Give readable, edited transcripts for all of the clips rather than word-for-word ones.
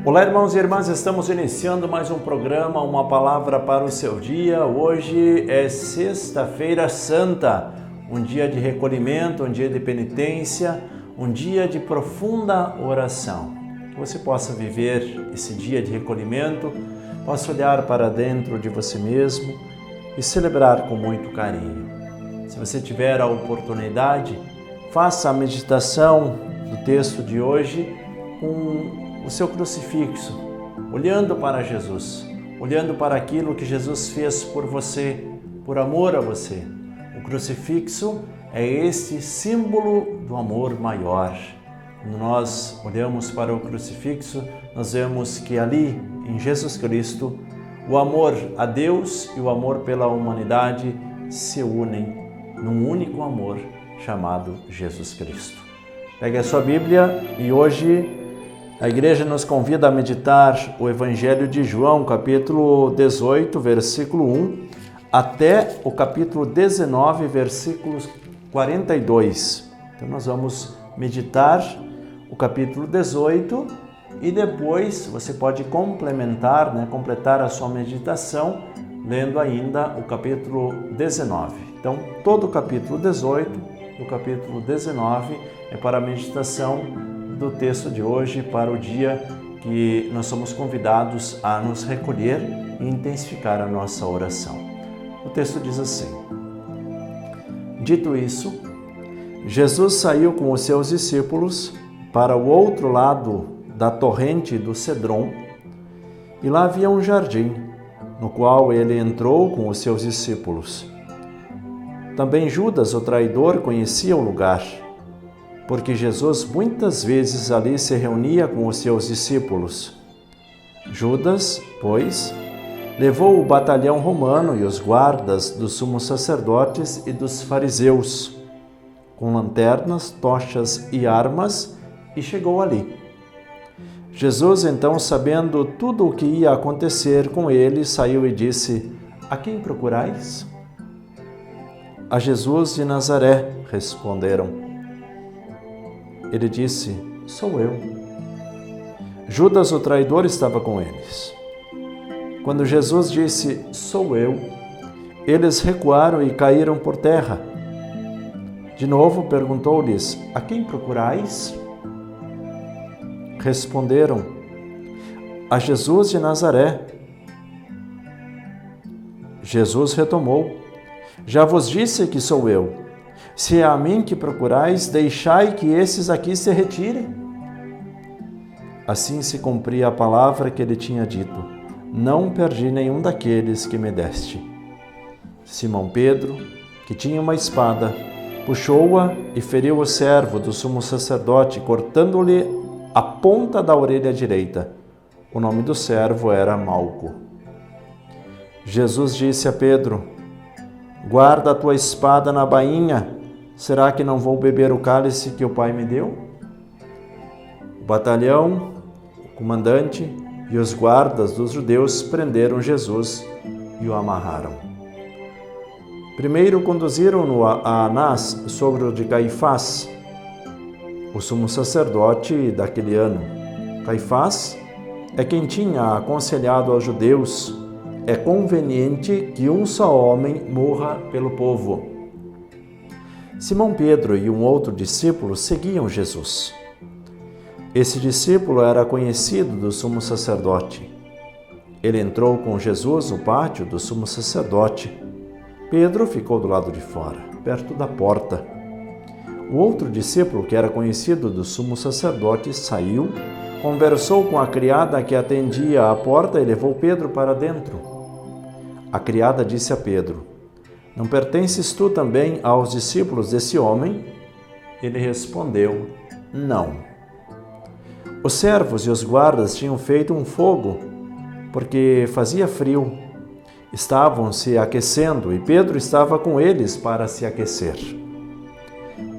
Olá, irmãos e irmãs, estamos iniciando mais um programa, uma palavra para o seu dia. Hoje é Sexta-feira Santa, um dia de recolhimento, um dia de penitência, um dia de profunda oração. Que você possa viver esse dia de recolhimento, possa olhar para dentro de você mesmo e celebrar com muito carinho. Se você tiver a oportunidade, faça a meditação do texto de hoje com o seu crucifixo, olhando para Jesus, olhando para aquilo que Jesus fez por você, por amor a você. O crucifixo é esse símbolo do amor maior. Quando nós olhamos para o crucifixo, nós vemos que ali, em Jesus Cristo, o amor a Deus e o amor pela humanidade se unem num único amor chamado Jesus Cristo. Pegue a sua Bíblia e hoje a igreja nos convida a meditar o Evangelho de João, capítulo 18, versículo 1, até o capítulo 19, versículos 42. Então nós vamos meditar o capítulo 18 e depois você pode completar a sua meditação lendo ainda o capítulo 19. Então todo o capítulo 18 e o capítulo 19 é para a meditação do texto de hoje, para o dia que nós somos convidados a nos recolher e intensificar a nossa oração. O texto diz assim: Dito isso, Jesus saiu com os seus discípulos para o outro lado da torrente do Cedron, e lá havia um jardim, no qual ele entrou com os seus discípulos. Também Judas, o traidor, conhecia o lugar, porque Jesus muitas vezes ali se reunia com os seus discípulos. Judas, pois, levou o batalhão romano e os guardas dos sumos sacerdotes e dos fariseus, com lanternas, tochas e armas, e chegou ali. Jesus, então, sabendo tudo o que ia acontecer com ele, saiu e disse: A quem procurais? A Jesus de Nazaré, responderam. Ele disse: Sou eu. Judas, o traidor, estava com eles. Quando Jesus disse: Sou eu, eles recuaram e caíram por terra. De novo perguntou-lhes: A quem procurais? Responderam: A Jesus de Nazaré. Jesus retomou: Já vos disse que sou eu. Se é a mim que procurais, deixai que esses aqui se retirem. Assim se cumpria a palavra que ele tinha dito: Não perdi nenhum daqueles que me deste. Simão Pedro, que tinha uma espada, puxou-a e feriu o servo do sumo sacerdote, cortando-lhe a ponta da orelha direita. O nome do servo era Malco. Jesus disse a Pedro: Guarda a tua espada na bainha. Será que não vou beber o cálice que o Pai me deu? O batalhão, o comandante e os guardas dos judeus prenderam Jesus e o amarraram. Primeiro conduziram-no a Anás, sogro de Caifás, o sumo sacerdote daquele ano. Caifás é quem tinha aconselhado aos judeus: é conveniente que um só homem morra pelo povo. Simão Pedro e um outro discípulo seguiam Jesus. Esse discípulo era conhecido do sumo sacerdote. Ele entrou com Jesus no pátio do sumo sacerdote. Pedro ficou do lado de fora, perto da porta. O outro discípulo, que era conhecido do sumo sacerdote, saiu, conversou com a criada que atendia à porta e levou Pedro para dentro. A criada disse a Pedro: Não pertences tu também aos discípulos desse homem? Ele respondeu: Não. Os servos e os guardas tinham feito um fogo, porque fazia frio. Estavam se aquecendo e Pedro estava com eles para se aquecer.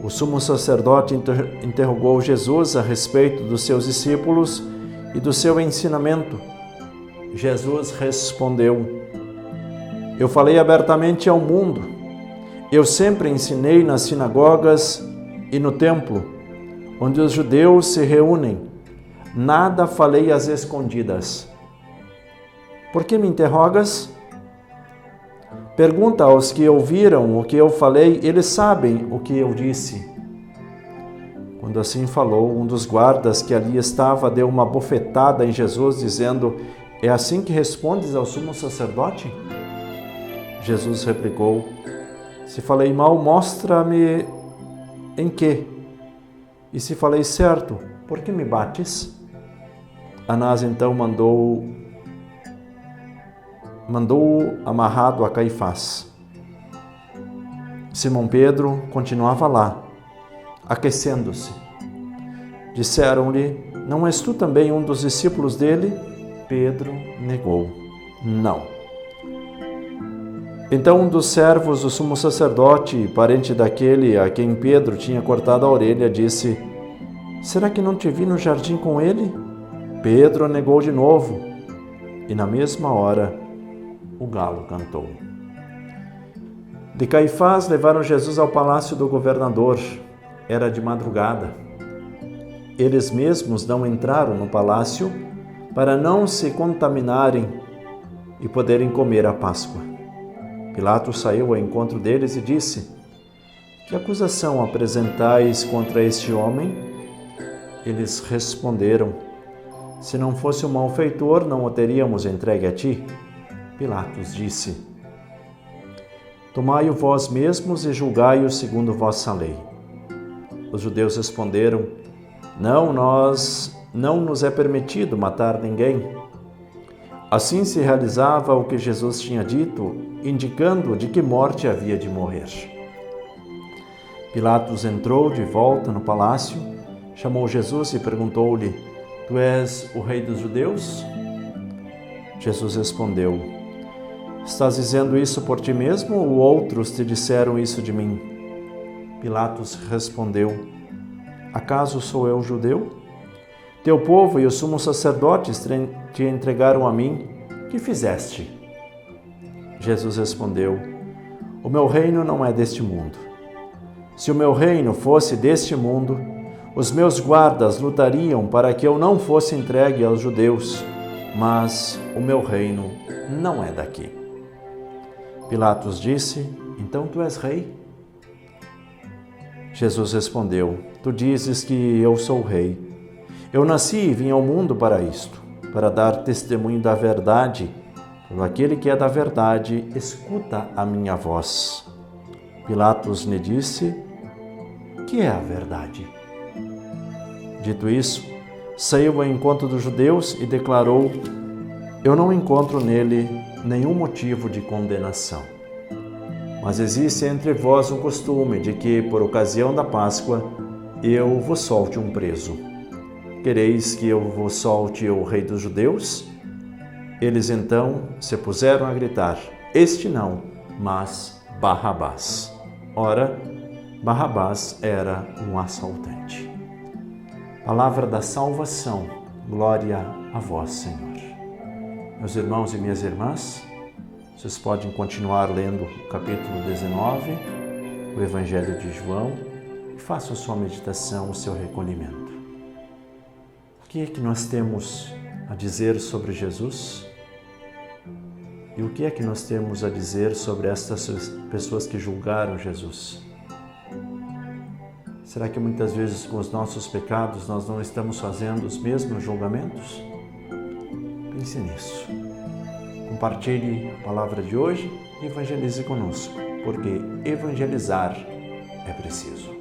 O sumo sacerdote interrogou Jesus a respeito dos seus discípulos e do seu ensinamento. Jesus respondeu: Eu falei abertamente ao mundo. Eu sempre ensinei nas sinagogas e no templo, onde os judeus se reúnem. nada falei às escondidas. Por que me interrogas? Pergunta aos que ouviram o que eu falei, eles sabem o que eu disse. Quando assim falou, um dos guardas que ali estava deu uma bofetada em Jesus, dizendo: é assim que respondes ao sumo sacerdote? Jesus replicou: se falei mal, mostra-me em quê? E se falei certo, por que me bates? Anás então mandou-o amarrado a Caifás. Simão Pedro continuava lá, aquecendo-se. Disseram-lhe: não és tu também um dos discípulos dele? Pedro negou: não. Então um dos servos do sumo sacerdote, parente daquele a quem Pedro tinha cortado a orelha, disse: será que não te vi no jardim com ele? Pedro negou de novo, e na mesma hora o galo cantou. De Caifás levaram Jesus ao palácio do governador. Era de madrugada. Eles mesmos não entraram no palácio para não se contaminarem e poderem comer a Páscoa. Pilatos saiu ao encontro deles e disse: que acusação apresentais contra este homem? Eles responderam: se não fosse um malfeitor, não o teríamos entregue a ti. Pilatos disse: tomai-o vós mesmos e julgai-o segundo vossa lei. Os judeus responderam: não nos é permitido matar ninguém. Assim se realizava o que Jesus tinha dito, indicando de que morte havia de morrer. Pilatos entrou de volta no palácio, chamou Jesus e perguntou-lhe: tu és o rei dos judeus? Jesus respondeu: estás dizendo isso por ti mesmo ou outros te disseram isso de mim? Pilatos respondeu: acaso sou eu judeu? Teu povo e os sumos sacerdotes te entregaram a mim. Que fizeste? Jesus respondeu: o meu reino não é deste mundo. Se o meu reino fosse deste mundo, os meus guardas lutariam para que eu não fosse entregue aos judeus, mas o meu reino não é daqui. Pilatos disse: então tu és rei? Jesus respondeu: tu dizes que eu sou rei. Eu nasci e vim ao mundo para isto, para dar testemunho da verdade. Todo aquele que é da verdade, escuta a minha voz. Pilatos lhe disse: que é a verdade? Dito isso, saiu ao encontro dos judeus e declarou: eu não encontro nele nenhum motivo de condenação. Mas existe entre vós um costume de que, por ocasião da Páscoa, eu vos solte um preso. Quereis que eu vos solte o rei dos judeus? Eles então se puseram a gritar: este não, mas Barrabás. Ora, Barrabás era um assaltante. Palavra da salvação, glória a vós, Senhor. Meus irmãos e minhas irmãs, vocês podem continuar lendo o capítulo 19, o Evangelho de João, e façam a sua meditação, o seu recolhimento. O que é que nós temos a dizer sobre Jesus? E o que é que nós temos a dizer sobre estas pessoas que julgaram Jesus? Será que muitas vezes com os nossos pecados nós não estamos fazendo os mesmos julgamentos? Pense nisso. Compartilhe a palavra de hoje e evangelize conosco, porque evangelizar é preciso.